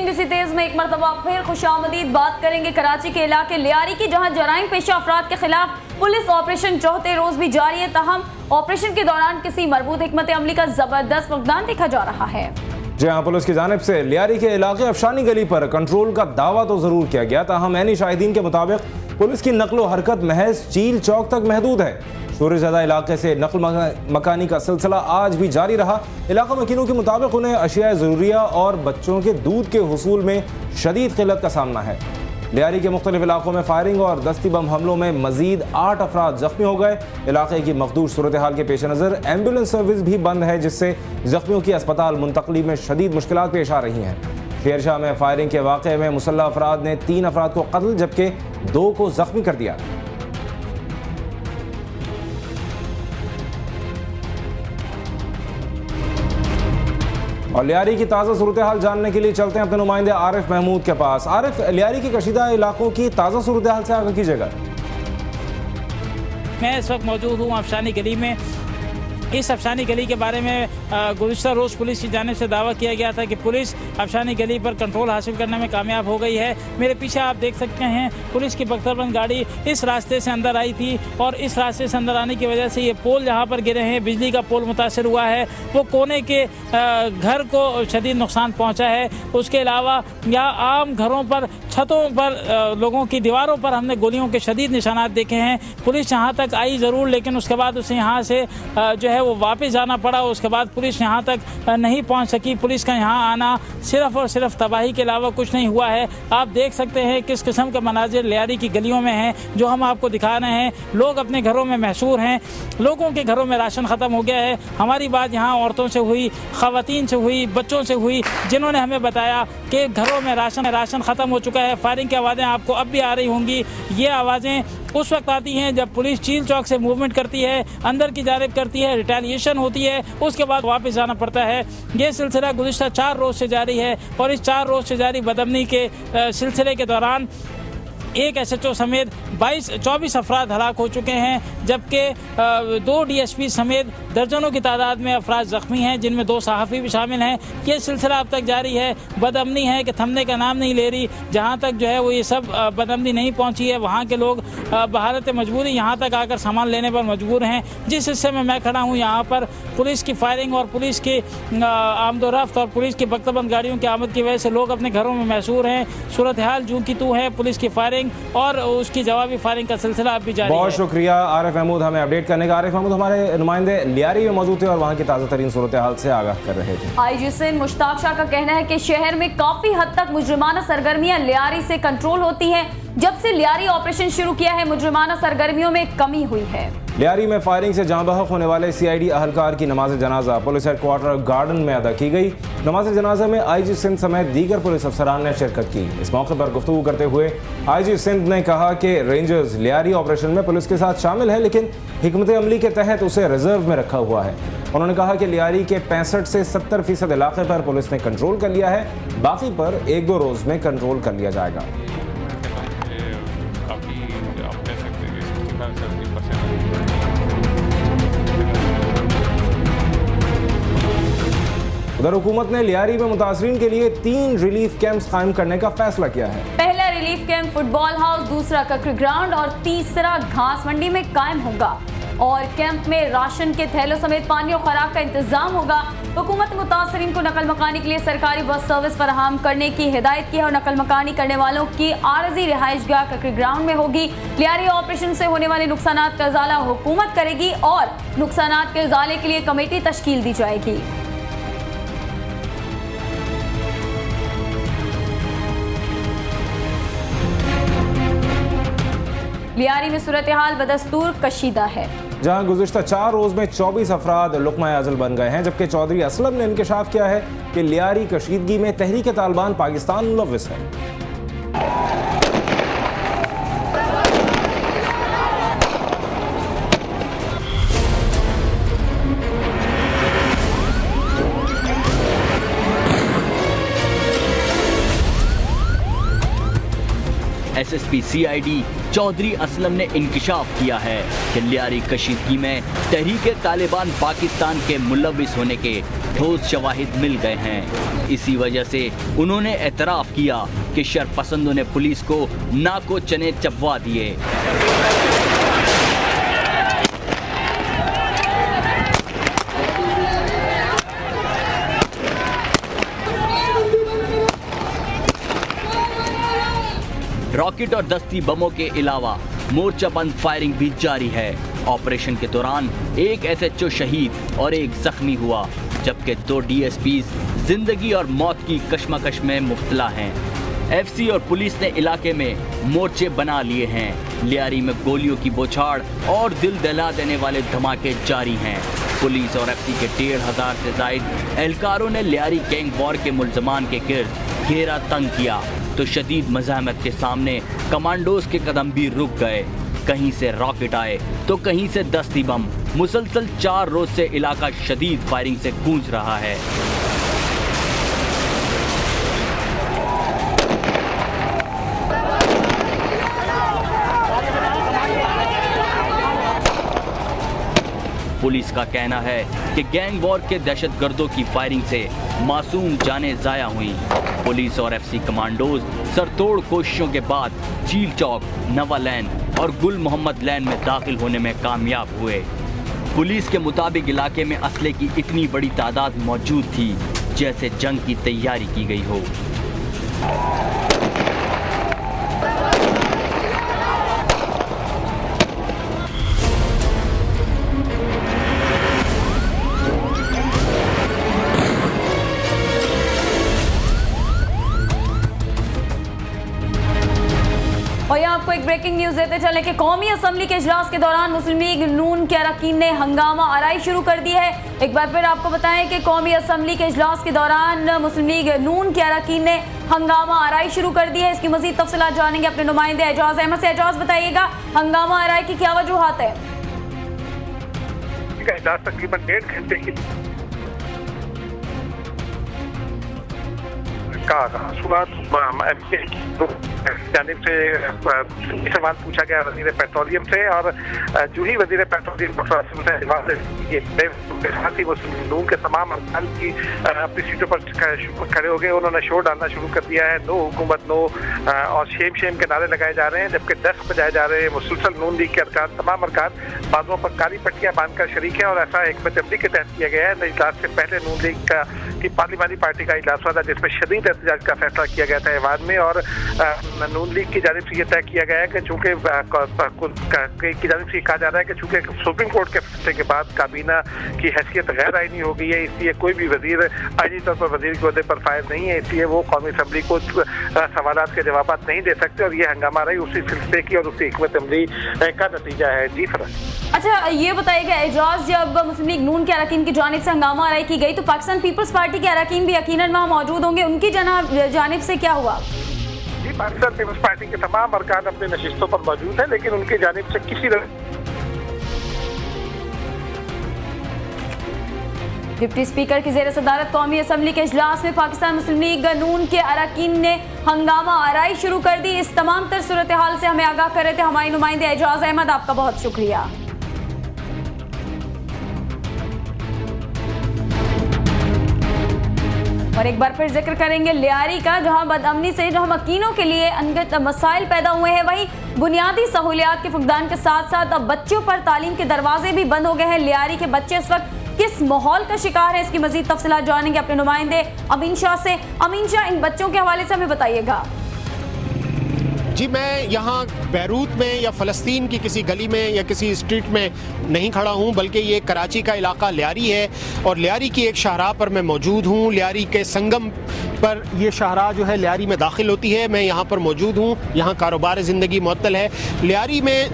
NBC तेज में एक मरतबा फिर खुशामदीद बात करेंगे कराची के इलाके लियारी की, जहां जराइम पेशा अफराद के खिलाफ पुलिस ऑपरेशन चौथे रोज भी जारी है। ताहम ऑपरेशन के दौरान किसी मरबूत हिकमत अमली का जबरदस्त फुकदान देखा जा रहा है। जी हाँ, पुलिस की जानिब से लियारी के इलाके अफशानी गली पर कंट्रोल का दावा तो जरूर किया गया, ताहम ऐनी शाहिदीन के मुताबिक पुलिस की नकलो हरकत महज चील चौक तक महदूद है। शोरज़दा इलाके से नकल मकानी का सिलसिला आज भी जारी रहा। इलाका मकीनों के मुताबिक उन्हें अशिया ज़रूरिया और बच्चों के दूध के हुसूल में शदीद किल्लत का सामना है। लियारी के मुख्तलिफ इलाकों में फायरिंग और दस्ती बम हमलों में मजीद 8 अफराद जख्मी हो गए। इलाके की मखदूश सूरत हाल के पेश नज़र एम्बुलेंस सर्विस भी बंद है, जिससे जख्मियों की अस्पताल मुंतकली में शदीद मुश्किलात पेश आ रही हैं। शेरशाह में फायरिंग के वाक़े में मुसल्लह अफराद ने 3 अफराद को कत्ल जबकि 2 को जख्मी कर दिया। और लियारी की ताज़ा सूरत हाल जानने के लिए चलते हैं अपने नुमाइंदे आरिफ महमूद के पास। आरिफ, लियारी की कशीदा इलाकों की ताज़ा सूरत हाल से आगाह कीजिएगा। मैं इस वक्त मौजूद हूँ अफशानी गली में। इस अफशानी गली के बारे में गुज़िश्ता रोज़ पुलिस की जानिब से दावा किया गया था कि पुलिस अफशानी गली पर कंट्रोल हासिल करने में कामयाब हो गई है। मेरे पीछे आप देख सकते हैं पुलिस की बख्तरबंद गाड़ी इस रास्ते से अंदर आई थी और इस रास्ते से अंदर आने की वजह से ये पोल जहाँ पर गिरे हैं, बिजली का पोल मुतासर हुआ है, वो कोने के घर को शदीद नुकसान पहुँचा है। उसके अलावा यहाँ आम घरों पर, छतों पर, लोगों की दीवारों पर हमने गोलियों के शदीद निशानात देखे हैं। पुलिस यहाँ तक आई ज़रूर, लेकिन उसके बाद उसे यहाँ से जो है वो वापस जाना पड़ा। उसके बाद पुलिस यहाँ तक नहीं पहुँच सकी। पुलिस का यहाँ आना सिर्फ और सिर्फ तबाही के अलावा कुछ नहीं हुआ है। आप देख सकते हैं किस किस्म के मनाजिर लियारी की गलियों में हैं, जो हम आपको दिखा रहे हैं। लोग अपने घरों में महसूर हैं, लोगों के घरों में राशन ख़त्म हो गया है। हमारी बात यहाँ औरतों से हुई, ख़वातीन से हुई, बच्चों से हुई, जिन्होंने हमें बताया कि घरों में राशन ख़त्म हो चुका है। फायरिंग की आवाज़ें आपको अब भी आ रही होंगी। ये आवाज़ें उस वक्त आती हैं जब पुलिस चील चौक से मूवमेंट करती है, अंदर की जानिब करती है, रिटेलिएशन होती है, उसके बाद वापस जाना पड़ता है। ये सिलसिला गुज़िश्ता 4 रोज़ से जारी है और इस 4 रोज़ से जारी बदअमनी के सिलसिले के दौरान एक SHO समेत 24 अफराद हलाक हो चुके हैं, जबकि 2 DSP समेत दर्जनों की तादाद में अफराद ज़ख्मी हैं, जिनमें 2 सहाफ़ी भी शामिल हैं। ये सिलसिला अब तक जारी है। बदअमनी है कि थमने का नाम नहीं ले रही। जहाँ तक जो है वो ये सब बदअमनी नहीं पहुँची है, वहाँ के लोग बहारत मजबूरी यहाँ तक आकर सामान लेने पर मजबूर हैं। जिस हिस्से में मैं खड़ा हूँ, यहाँ पर पुलिस की फायरिंग और पुलिस की आमदोरफ्त और पुलिस की बख्तरबंद गाड़ियों की आमद की वजह से लोग अपने घरों में महसूर हैं। सूरत हाल जूं की तू है। पुलिस की फायरिंग और उसकी जवाबी फायरिंग का सिलसिला अब भी जारी है। बहुत शुक्रिया आरिफ महमूद हमें अपडेट करने का। आरिफ महमूद हमारे नुमाइंदे लियारी में मौजूद थे और वहाँ की ताज़ा तरीन सूरत हाल से आगाह कर रहे थे। IG सिंध मुश्ताक शाह का कहना है कि शहर में काफी हद तक मुजरिमाना सरगर्मियां लियारी से कंट्रोल होती हैं। जब से लियारी ऑपरेशन शुरू किया है, मुजरिमाना सरगर्मियों में कमी हुई है। लियारी में फायरिंग से जाँ बहक होने वाले CID अहलकार की नमाज जनाजा पुलिस हेडक्वार्टर गार्डन में अदा की गई। नमाज जनाजा में IG सिंध समेत दीगर पुलिस अफसरान ने शिरकत की। इस मौके पर गुफ्तगू करते हुए IG सिंध ने कहा कि रेंजर्स लियारी ऑपरेशन में पुलिस के साथ शामिल है, लेकिन हिकमत अमली के तहत उसे रिजर्व में रखा हुआ है। उन्होंने कहा कि लियारी के 65 से 70% इलाके पर पुलिस ने कंट्रोल कर लिया है, बाकी पर 1-2 रोज़ में कंट्रोल कर लिया जाएगा। उधर हुकूमत ने लियारी में मुतासरीन के लिए 3 रिलीफ कैंप्स कायम करने का फैसला किया है। पहला रिलीफ कैंप फुटबॉल हाउस, दूसरा कक्र ग्राउंड और तीसरा घास मंडी में कायम होगा और कैंप में राशन के थैलों समेत पानी और खुराक का इंतजाम होगा। हुकूमत मुतासरीन को नकल मकानी के लिए सरकारी बस सर्विस फराहम करने की हिदायत की है और नकल मकानी करने वालों की आरजी रिहाइशगाह कक्र ग्राउंड में होगी। लियारी ऑपरेशन से होने वाले नुकसानात का इजाला हुकूमत करेगी और नुकसानात के इजाले के लिए कमेटी तश्कील दी जाएगी। लियारी में सूरत हाल बदस्तूर कशीदा है, जहां गुज़िश्ता 4 रोज़ में 24 अफराद लुक़मा आज़ल बन गए हैं, जबकि चौधरी असलम ने इंकशाफ किया है कि लियारी कशीदगी में तहरीक तालिबान पाकिस्तान मुलव्विस है। एसएसपी सीआईडी चौधरी असलम ने इंकिशाफ किया है कि लियारी कशीदगी में तहरीक तालिबान पाकिस्तान के मुलव्विस होने के ठोस शवाहिद मिल गए हैं। इसी वजह से उन्होंने एतराफ़ किया कि शरपसंदों ने पुलिस को नाको चने चबवा दिए। रॉकेट और दस्ती बमों के अलावा मोर्चाबंद फायरिंग भी जारी है। ऑपरेशन के दौरान एक एसएचओ शहीद और एक जख्मी हुआ, जबकि 2 डीएसपीज जिंदगी और मौत की कशमकश में मुब्तला हैं। एफसी और पुलिस ने इलाके में मोर्चे बना लिए हैं। लियारी में गोलियों की बौछार और दिल दहला देने वाले धमाके जारी हैं। पुलिस और एफसी के 1500 से जायद एहलकारों ने लियारी गैंग वॉर के मुल्जमान के गिर्द घेरा तंग किया, तो शदीद मज़ाहमत के सामने कमांडोज के कदम भी रुक गए। कहीं से रॉकेट आए तो कहीं से दस्ती बम। मुसलसल 4 रोज से इलाका शदीद फायरिंग से गूंज रहा है। पुलिस का कहना है कि गैंग वॉर के दहशतगर्दों की फायरिंग से मासूम जानें ज़ाया हुई। पुलिस और एफसी कमांडोज सरतोड़ कोशिशों के बाद चील चौक, नवा लैन और गुल मोहम्मद लैन में दाखिल होने में कामयाब हुए। पुलिस के मुताबिक इलाके में असले की इतनी बड़ी तादाद मौजूद थी जैसे जंग की तैयारी की गई हो। और यहाँ आपको एक ब्रेकिंग न्यूज देते चले कि कौमी असम्बली के इजलास के दौरान मुस्लिम लीग नून के अरकान ने हंगामा आराई शुरू कर दी है। एक बार फिर आपको बताएं कि कौमी असम्बली के इजलास के दौरान मुस्लिम लीग नून के अरकान ने हंगामा आराई शुरू कर दी है। इसकी मजीद तफसीलात जानेंगे अपने नुमाइंदे एजाज अहमद से। एजाज, बताइएगा हंगामा आराई की क्या वजूहात है? इजलास तकरीबन 1.5 घंटे की जानिब से सवाल पूछा गया वजीर पेट्रोलियम से, और जो ही वजीर पेट्रोलियम नून के तमाम अरकान की अपनी सीटों पर खड़े हो गए। उन्होंने शोर डालना शुरू कर दिया है। नो हुकूमत नो और शेम के नारे लगाए जा रहे हैं, जबकि डेस्क बजाए जा रहे हैं। मुसलसल नून लीग के अरकान, तमाम अरकान बाजुओं पर काली पट्टियां बांधकर शरीक है, और ऐसा हिकमत अमली के तहत किया गया है। इजलास से पहले नून लीग की पार्लिमानी पार्टी का इजलास हुआ था, जिसमें शदीद एहतजाज का फैसला किया गया था ऐवान में, और नून लीग की जानिब से यह तय किया गया है कि चूंकि की जानिब से कहा जा रहा है कि चूंकि सुप्रीम कोर्ट के फैसले के बाद काबीना की हैसियत गैर आईनी हो गई है, इसलिए कोई भी वजीर आईनी तौर पर वजीर के ओहदे पर फायज नहीं है, इसलिए वो कौमी असम्बली को सवालात के जवाब नहीं दे सकते, और ये हंगामा रही उसी सिलसिले की और उसी हिकमत अमली का नतीजा है। जी फरज। अच्छा, ये बताइएगा एजाज, जब मुस्लिम लीग नून के अरकान की जानिब से हंगामा आराई की गई तो पाकिस्तान पीपल्स पार्टी के अरकान भी यकीनन वहाँ मौजूद होंगे, उनकी जानिब से क्या हुआ? जी, पाकिस्तान पीपल्स पार्टी के तमाम अरकान अपने नशिस्तों पर मौजूद है, लेकिन उनकी जानिब से किसी डिप्टी स्पीकर की जेर सदारत कौमी असम्बली के इजलास में पाकिस्तान मुस्लिम लीग नून के अरकान ने हंगामा आराई शुरू कर दी। इस तमाम तर सूरत हाल से हमें आगाह कर रहे थे हमारे नुमाइंदे एजाज अहमद, आपका बहुत शुक्रिया। और एक बार फिर जिक्र करेंगे लियारी का, जहां बदअमनी से जहां मकीनों के लिए अनगिनत मसाइल पैदा हुए हैं, वहीं बुनियादी सहूलियात के फुकदान के साथ साथ अब बच्चों पर तालीम के दरवाजे भी बंद हो गए हैं। लियारी के बच्चे इस वक्त किस माहौल का शिकार है, इसकी मजीद तफसीलात जानेंगे अपने नुमाइंदे अमीन शाह से। अमीन शाह, इन बच्चों के हवाले से हमें बताइएगा। जी, मैं यहाँ बैरूत में या फ़लस्तीन की किसी गली में या किसी स्ट्रीट में नहीं खड़ा हूँ, बल्कि ये कराची का इलाका लियारी है, और लियारी की एक शाहराह पर मैं मौजूद हूँ। लियारी के संगम पर ये शाहराह जो है लियारी में दाखिल होती है, मैं यहाँ पर मौजूद हूँ। यहाँ कारोबार ज़िंदगी मुअत्तल है। लियारी में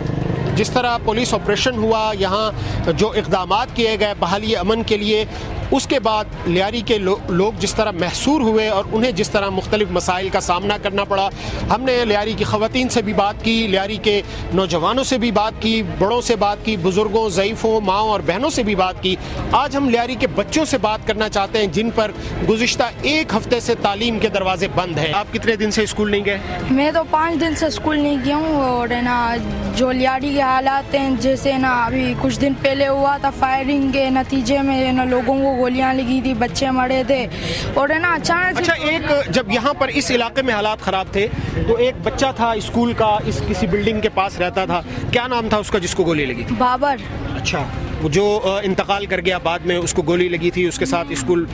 जिस तरह पुलिस ऑपरेशन हुआ, यहाँ जो इक़दामात किए गए बहाली अमन के लिए, उसके बाद लियारी के लोग जिस तरह महसूर हुए और उन्हें जिस तरह मुख्तलिफ मसाइल का सामना करना पड़ा, हमने लियारी की ख़वातीन से भी बात की, लियारी के नौजवानों से भी बात की, बड़ों से बात की, बुज़ुर्गों, ज़ईफ़ों, माओं और बहनों से भी बात की। आज हम लियारी के बच्चों से बात करना चाहते हैं जिन पर गुज़िश्ता एक हफ्ते से तालीम के दरवाजे बंद हैं। आप कितने दिन से स्कूल नहीं गए? मैं तो 5 दिन से स्कूल नहीं गया हूँ। और है ना, जो लियारी के हालात हैं, जैसे ना अभी कुछ दिन पहले हुआ था, फायरिंग के नतीजे में ना लोगों को गोलियां लगी थी, बच्चे मरे थे। और है ना अचानक अच्छा, एक जब यहाँ पर इस इलाके में हालात ख़राब थे तो एक बच्चा था स्कूल का, इस किसी बिल्डिंग के पास रहता था, क्या नाम था उसका जिसको गोली लगी? बाबर। अच्छा, वो जो इंतकाल कर गया बाद में, उसको गोली लगी थी, उसके साथ स्कूल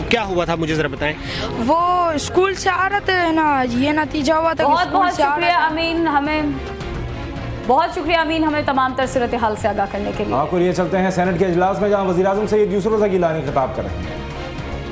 क्या हुआ था, मुझे ज़रा बताएं। वो स्कूल से आ रहे थे ना, ये नतीजा हुआ था। बहुत बहुत शुक्रिया अमीन, हमें तमाम तर सूरत हाल से आगाह करने के लिए। आपको लिए चलते हैं सेनेट के इजलास में, जहां वज़ीर आज़म सईद यूसुफ रज़ा गिलानी खिताब करें।